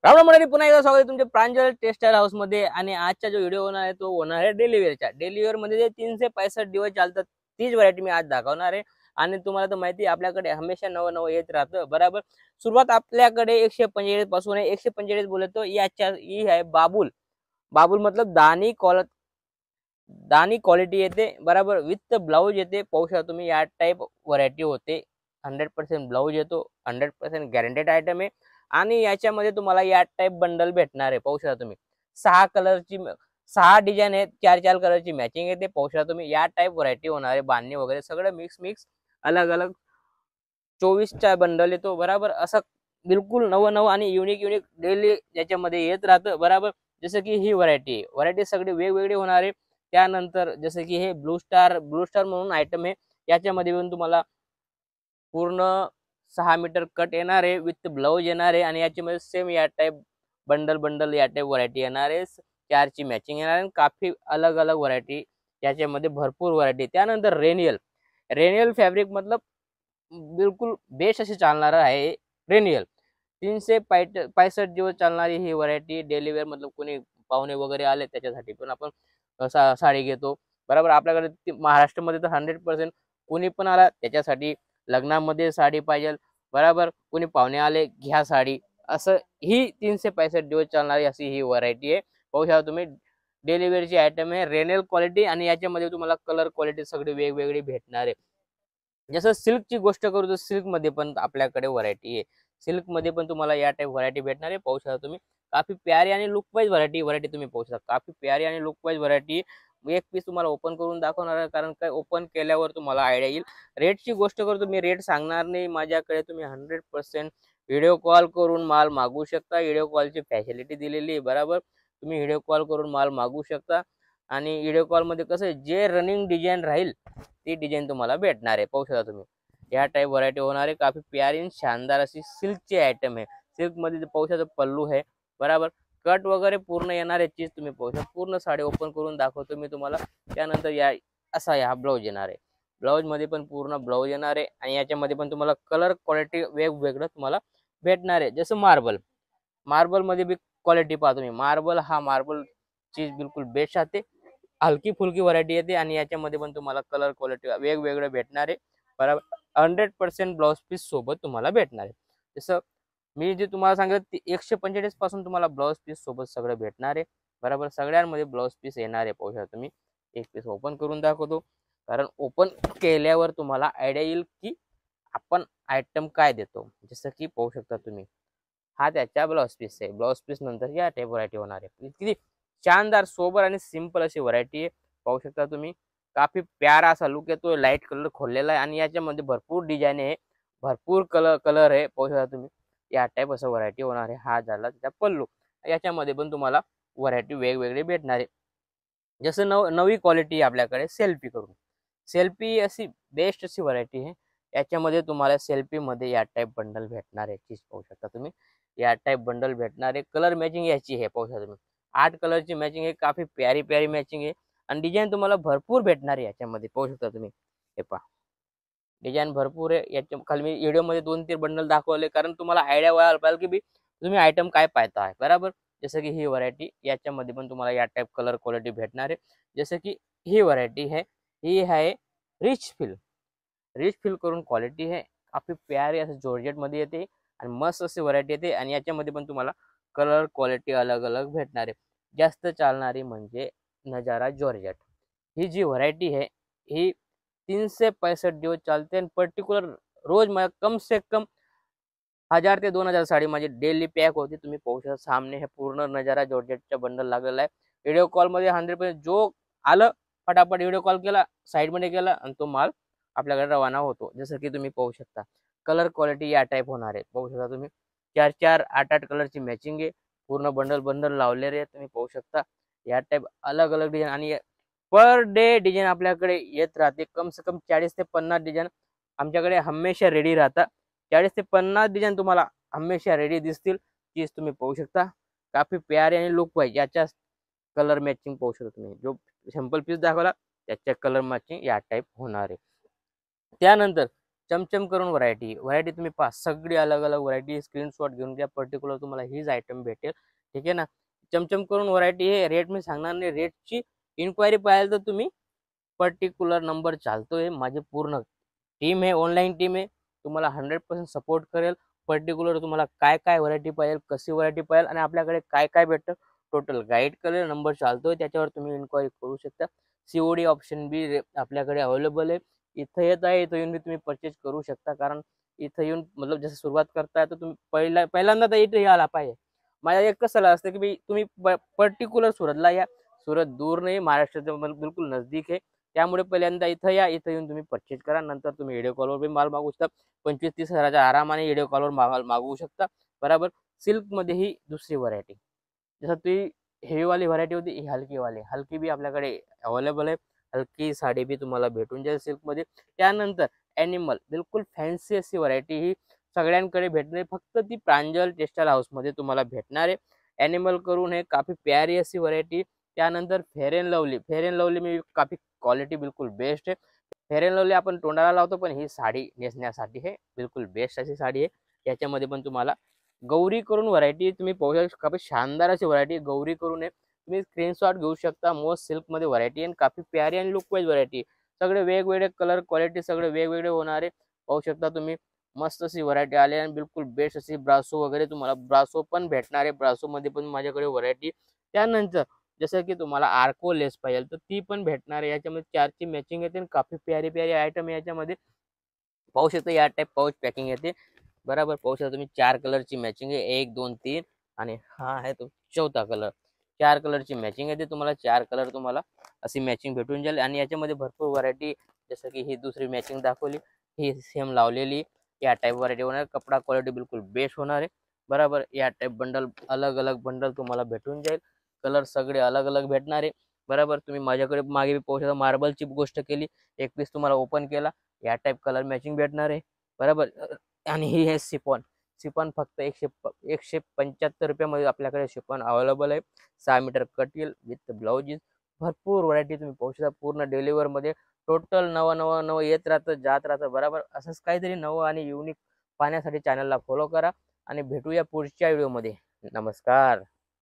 रावण मंडळी, पुन्हा एकदा स्वागत आहे तुमच्या प्रांजल टेक्सटाईल हाऊस मध्ये। आणि आजचा जो व्हिडिओ होणार आहे तो होणार आहे डेली वेअरचा। डेली वेअर मध्ये जे 365 दिवस चालतात तीच व्हरायटी मी आज दाखवणार आहे। आणि तुम्हाला तर माहिती आहे आपल्याकडे हमेशा नवं नवं येत राहतं, बरोबर। सुरुवात आपल्याकडे 145 पासून आहे। 145 बोलतो याच्या ही आहे बाबुल। बाबुल मतलब दानी क्वालिटी येते, बरोबर। विथ ब्लाउज येते, पाहू शकता तुम्ही या टाइप व्हरायटी होते। 100% ब्लाउज येतो, 100% गॅरंटेड आयटम आहे। आणि याच्यामध्ये तुम्हाला या टाइप बंडल भेटणार आहे, पाहू शकता तुम्ही। 6 डिझाईन आहेत, 4 कलरची मॅचिंग आहे, ते पाहू शकता तुम्ही। या टाइप व्हरायटी होणार आहे, बांधणी वगैरे सगळं मिक्स अलग अलग 24चा बंडल येतो, बरोबर। असं बिलकुल नवं नवं आणि युनिक डेली याच्यामध्ये येत राहतं, बरोबर। जसं की ही व्हरायटी सगळी वेगवेगळी होणार आहे। त्यानंतर जसं की हे ब्लू स्टार म्हणून आयटम आहे। याच्यामध्ये पण तुम्हाला पूर्ण 6 मीटर कट येणार आहे, विथ ब्लाउज येणार आहे। आणि याच्यामध्ये सेम या टाइप बंडल या टाइप व्हरायटी येणार आहे। 4ची मॅचिंग येणार आहे। काफी अलग अलग व्हरायटी याच्यामध्ये भरपूर व्हरायटी। त्यानंतर रेनियल फॅब्रिक मतलब बिलकुल बेस्ट अशी चालणार आहे रेनियल। 365 दिवस चालणारी ही व्हरायटी डेली वेअर मतलब कोणी पाहुणे वगैरे आले त्याच्यासाठी पण आपण साडी घेतो, बरोबर। आपल्याकडे महाराष्ट्रामध्ये तर 100% कोणी पण आला त्याच्यासाठी लग्नामध्ये साडी पाहिजे, बरोबर। कोणी पाहुणे आले घ्या साडी, असं ही 365 दिवस चालणारी अशी ही व्हरायटी आहे। पाहू शकता तुम्ही डेली वेअरची आयटम आहे, रेनियल क्वालिटी। आणि याच्यामध्ये तुम्हाला कलर क्वालिटी सगळी वेगवेगळी भेटणार आहे। जसं सिल्कची गोष्ट करू तर सिल्क मध्ये पण आपल्याकडे व्हरायटी आहे। सिल्क मध्ये पण तुम्हाला या टाइप व्हरायटी भेटणार आहे, पाहू शकता तुम्ही। काफी प्यारी आणि लुक वाईज व्हरायटी तुम्ही पाहू शकता। काफी प्यारी आणि लुक वाईज व्हरायटी। एक पीस तुम्हाला ओपन करून दाखवणार आहे, कारण काय ओपन केल्यावर तुम्हाला आयडिया येईल। रेटची गोष्ट करतो, मी रेट सांगणार नाही। माझ्याकडे तुम्ही 100% व्हिडिओ कॉल करून माल मागवू शकता। व्हिडिओ कॉलची फॅसिलिटी दिलेली आहे, बरोबर। तुम्ही व्हिडिओ कॉल करून माल मागवू शकता। आणि व्हिडिओ कॉल मध्ये कसं जे रनिंग डिझाईन राहील ती डिझाईन तुम्हाला भेटणार आहे, पाहू शकता तुम्ही। या टाइप व्हरायटी होणार आहे, काफी प्यारी आणि शानदार अशी सिल्कची आयटम आहे। सिल्क मध्ये पाहू शकता पल्लू आहे, बरोबर। कट वगैरे पूर्ण येणार आहे चीज तुम्ही पाहू शकता। पूर्ण साडी ओपन करून दाखवतो मी तुम्हाला। त्यानंतर या असा हा ब्लाउज येणार आहे। ब्लाउज मध्ये पण पूर्ण ब्लाउज येणार आहे। आणि याच्यामध्ये पण तुम्हाला कलर क्वालिटी वेगवेगळं तुम्हाला भेटणार आहे। जसं मार्बल मध्ये बी क्वालिटी पहा तुम्ही। मार्बल चीज बिलकुल बेस्ट राहते, हलकी फुलकी व्हरायटी येते। आणि याच्यामध्ये पण तुम्हाला कलर क्वालिटी वेगवेगळे भेटणार आहे, बरोबर। 100% ब्लाउज पीस सोबत तुम्हाला भेटणार आहे। जसं मी जे तुम्हाला सांगितलं 145 पासून तुम्हाला ब्लाउज पीस सोबत सगळं भेटणार आहे, बरोबर। सगळ्यांमध्ये ब्लाउज पीस येणार आहे, पाहू शकता तुम्ही। एक पीस ओपन करून दाखवतो, कारण ओपन केल्यावर तुम्हाला आयडिया येईल की आपण आयटम काय देतो। जसं की पाहू शकता तुम्ही, हा त्याच्या ब्लाउज पीस आहे। ब्लाउज पीस नंतर या टाइप व्हरायटी होणार आहे। किती शानदार सोबर आणि सिंपल अशी व्हरायटी आहे, पाहू शकता तुम्ही। काफी प्यारा असा लुक येतो, लाईट कलर खोललेला आहे। आणि याच्यामध्ये भरपूर डिझाईन आहे, भरपूर कलर आहे, पाहू शकता तुम्ही। या टाइप असं व्हरायटी होणार आहे। हा झाला त्याचा पल्लू। याच्यामध्ये पण तुम्हाला व्हरायटी वेगवेगळी भेटणार आहे। जसं नवी क्वालिटी आपल्याकडे सेल्फी अशी बेस्ट अशी व्हरायटी आहे। याच्यामध्ये तुम्हाला सेल्फी मध्ये या टाइप बंडल भेटणार आहे, चीज पाहू शकता तुम्ही। या टाइप बंडल भेटणार आहे। कलर मॅचिंग याची आहे, पाहू शकता तुम्ही। 8 कलरची मॅचिंग आहे, काफी प्यारी मॅचिंग आहे। आणि डिझाईन तुम्हाला भरपूर भेटणार आहे याच्यामध्ये, पाहू शकता तुम्ही। हे पहा डिझाईन भरपूर आहे। याच्या खाली मी व्हिडिओमध्ये 2-3 बंडल दाखवले, कारण तुम्हाला आयडिया व्हायला पाहिजे की तुम्ही आयटम काय पाहताय, बरोबर। जसं की ही व्हरायटी, याच्यामध्ये पण तुम्हाला या टाइप कलर क्वालिटी भेटणार आहे। जसं की ही व्हरायटी आहे, ही आहे रिच फील करून क्वालिटी आहे। काफी प्यारी असं जॉर्जेट मध्ये येते आणि मस्त अशी व्हरायटी येते। आणि याच्यामध्ये पण तुम्हाला कलर क्वालिटी अलग अलग भेटणार आहे। जास्त चालणारी म्हणजे नजारा जॉर्जेट। ही जी व्हरायटी आहे ही 365 दिवस चालते। आणि पर्टिक्युलर रोज मला कम से कम 1000 ते 2000 साडी माझी डेली पॅक होती। तुम्ही पाहू शकता सामने हे पूर्ण नजारा जॉर्जेटचा बंडल लागलेला आहे। व्हिडिओ कॉल मध्ये 100% जो आलं फटाफट व्हिडिओ कॉल केला, साईड मध्ये केला आणि तो माल आपल्याकडे रवाना होतो। जसं की तुम्ही पाहू शकता कलर क्वालिटी या टाइप होणार आहे, पाहू शकता तुम्ही। 4 8 कलरची मॅचिंग आहे, पूर्ण बंडल लावलेले आहे, तुम्ही पाहू शकता। या टाइप अलग अलग डिझाईन आणि पर डे डिझाईन आपल्याकडे येत राहते। कम से कम 40 ते 50 डिझाईन आमच्याकडे हमेशा रेडी राहतात। 40 ते 50 डिझाईन तुम्हाला हमेशा रेडी दिसतील, चीज तुम्ही पाहू शकता। काफी प्यारे आणि लुक वाईज याच्या कलर मॅचिंग पाहू शकता तुम्ही। जो सॅम्पल पीस दाखवला त्याच्या कलर मॅचिंग या टाइप होणार आहे। त्यानंतर चमचम करून व्हरायटी तुम्ही पहा, सगळी अलग अलग व्हरायटी स्क्रीनशॉट घेऊन घ्या, पर्टिक्युलर तुम्हाला हीच आयटम भेटेल, ठीक आहे ना. चमचम करून व्हरायटी हे रेट मी सांगणार नाही, रेटची इन्क्वायरी पाहायला तर तुम्ही पर्टिक्युलर नंबर चालतोय, माझी पूर्ण टीम आहे, ऑनलाईन टीम आहे, तुम्हाला 100% सपोर्ट करेल. पर्टिक्युलर तुम्हाला काय काय व्हरायटी पाहिजे, कशी व्हरायटी पाहिजे आणि आपल्याकडे काय काय भेटतं टोटल गाईड करेल. नंबर चालतोय, त्याच्यावर तुम्ही इन्क्वायरी करू शकता. COD ऑप्शन बी आपल्याकडे अवेलेबल आहे. इथं येत आहे, इथं येऊन बी तुम्ही परचेस करू शकता. कारण इथं येऊन मतलब जसं सुरुवात करताय तर तुम्ही पहिल्यांदा तर इथं यायला पाहिजे. माझा एकच सल्ला असतं की तुम्ही पर्टिक्युलर सुरतला या. सुरत दूर नाही, महाराष्ट्राच्या बिलकुल नजदीक आहे. त्यामुळे पहिल्यांदा इथं या, इथं येऊन तुम्ही परचेस करा. नंतर तुम्ही व्हिडिओ कॉलवर बी माल मागू शकता. 25-30 हजाराच्या आरामाने व्हिडिओ कॉलवर माल मागवू शकता. बरोबर. सिल्कमध्ये ही दुसरी व्हरायटी, जसं ती हेवीवाली व्हरायटी होती, ही हलकी बी आपल्याकडे अवेलेबल आहे. हलकी साडी बी तुम्हाला भेटून जाईल सिल्कमध्ये. त्यानंतर ॲनिमल, बिलकुल फॅन्सी अशी व्हरायटी ही सगळ्यांकडे भेटणे, फक्त ती प्रांजल टेक्सटाईल हाऊसमध्ये तुम्हाला भेटणार आहे. ॲनिमल करून हे काफी प्यारी अशी व्हरायटी. त्यानंतर fair and lovely me coffee quality बिलकुल बेस्ट आहे. फेअर अँड लवली आपण तोंडाला लावतो, पण ही साडी नेसण्यासाठी हे बिलकुल बेस्ट अशी साडी आहे. याच्यामध्ये पण तुम्हाला गौरी करून व्हरायटी तुम्ही पाहू शकता, काफी शानदार अशी व्हरायटी गौरी करून आहे. तुम्ही स्क्रीनशॉट घेऊ शकता. मोस्ट सिल्कमध्ये व्हरायटी आणि काफी प्यारी आणि लुक वाईज व्हरायटी. सगळे वेगवेगळे कलर क्वालिटी सगळे वेगवेगळे होणार आहे. पाहू शकता तुम्ही, मस्त अशी व्हरायटी आली आणि बिलकुल बेस्ट अशी ब्रासो वगैरे तुम्हाला ब्रासो पण भेटणार आहे. ब्रासोमध्ये पण माझ्याकडे व्हरायटी. त्यानंतर जसं की तुम्हाला आर्को लेस पाहिजे तर ती पण भेटणार आहे. याच्यामध्ये 4ची मॅचिंग येते आणि काफी प्यारी प्यारी आयटम याच्यामध्ये पाहू शकता. या टाईप पाऊच पॅकिंग येते. बरोबर. पाहू शकता तुम्ही 4 कलरची मॅचिंग आहे, 1 2 3 आणि हा आहे तो 4था कलर. 4 कलरची मॅचिंग येते तुम्हाला. 4 कलर तुम्हाला अशी मॅचिंग भेटून जाईल आणि याच्यामध्ये भरपूर व्हरायटी, जसं की ही दुसरी मॅचिंग दाखवली, ही सेम लावलेली. या टाईप व्हरायटी होणार. कपडा क्वालिटी बिलकुल बेस्ट होणार आहे. बरोबर. या टाईप बंडल, अलग अलग बंडल तुम्हाला भेटून जाईल. कलर सगळे अलग अलग भेटणार आहे. बरोबर. तुम्ही माझ्याकडे मागे पाहू शकता, मार्बलची गोष्ट केली, एक पीस तुम्हाला ओपन केला, या टाईप कलर मॅचिंग भेटणार आहे. बरोबर. आणि ही आहे सिपॉन फक्त 175 रुपयामध्ये आपल्याकडे सिपॉन अवेलेबल आहे. 6 मीटर कट येईल विथ ब्लाउजेस. भरपूर व्हरायटी तुम्ही पाहू शकता. पूर्ण डेलिव्हरमध्ये टोटल नवं येत राहतं, जात राहतं. बरोबर. असंच काहीतरी नवं आणि युनिक पाहण्यासाठी चॅनलला फॉलो करा आणि भेटूया पुढच्या व्हिडिओमध्ये. नमस्कार.